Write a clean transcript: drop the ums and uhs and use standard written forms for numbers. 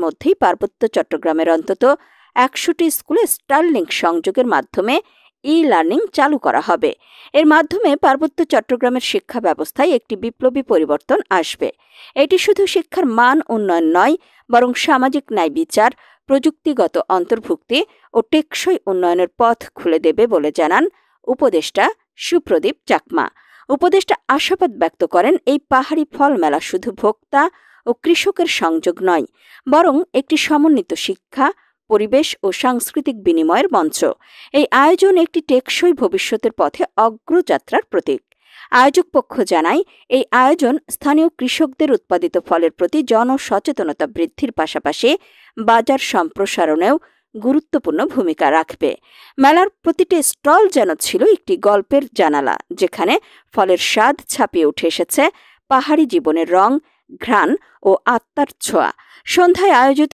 মধ্যেই পার্বত্য চট্টগ্রামের অন্তত ১০০টি স্কুলে স্টারলিংক সংযোগের মাধ্যমে ই-লার্নিং চালু করা হবে। এর মাধ্যমে পার্বত্য চট্টগ্রামের শিক্ষা ব্যবস্থায় একটি বিপ্লবী পরিবর্তন আসবে। এটি শুধু শিক্ষার মান উন্নয়ন নয়, বরং সামাজিক ন্যায় বিচার, প্রযুক্তিগত অন্তর্ভুক্তি ও টেকসই উন্নয়নের পথ খুলে দেবে বলে জানান উপদেষ্টা সুপ্রদীপ চাকমা। উপদেষ্টা আশাবাদ ব্যক্ত করেন, এই পাহাড়ি ফল মেলা শুধু ভোক্তা ও কৃষকের সংযোগ নয়, বরং একটি সমন্বিত শিক্ষা, পরিবেশ ও সাংস্কৃতিক বিনিময়ের মঞ্চ। এই আয়োজন একটি টেকসই ভবিষ্যতের পথে অগ্রযাত্রার প্রতীক। আয়োজক পক্ষ জানায়, এই আয়োজন স্থানীয় কৃষকদের উৎপাদিত ফলের প্রতি জনসচেতনতা বৃদ্ধির পাশাপাশি বাজার সম্প্রসারণেও গুরুত্বপূর্ণ ভূমিকা রাখবে। মেলার প্রতিটি স্টল যেন ছিল একটি গল্পের জানালা, যেখানে ফলের স্বাদ ছাপিয়ে উঠে এসেছে পাহাড়ি জীবনের রং, ঘ্রাণ ও আত্মার ছোঁয়া। সন্ধ্যায় আয়োজিত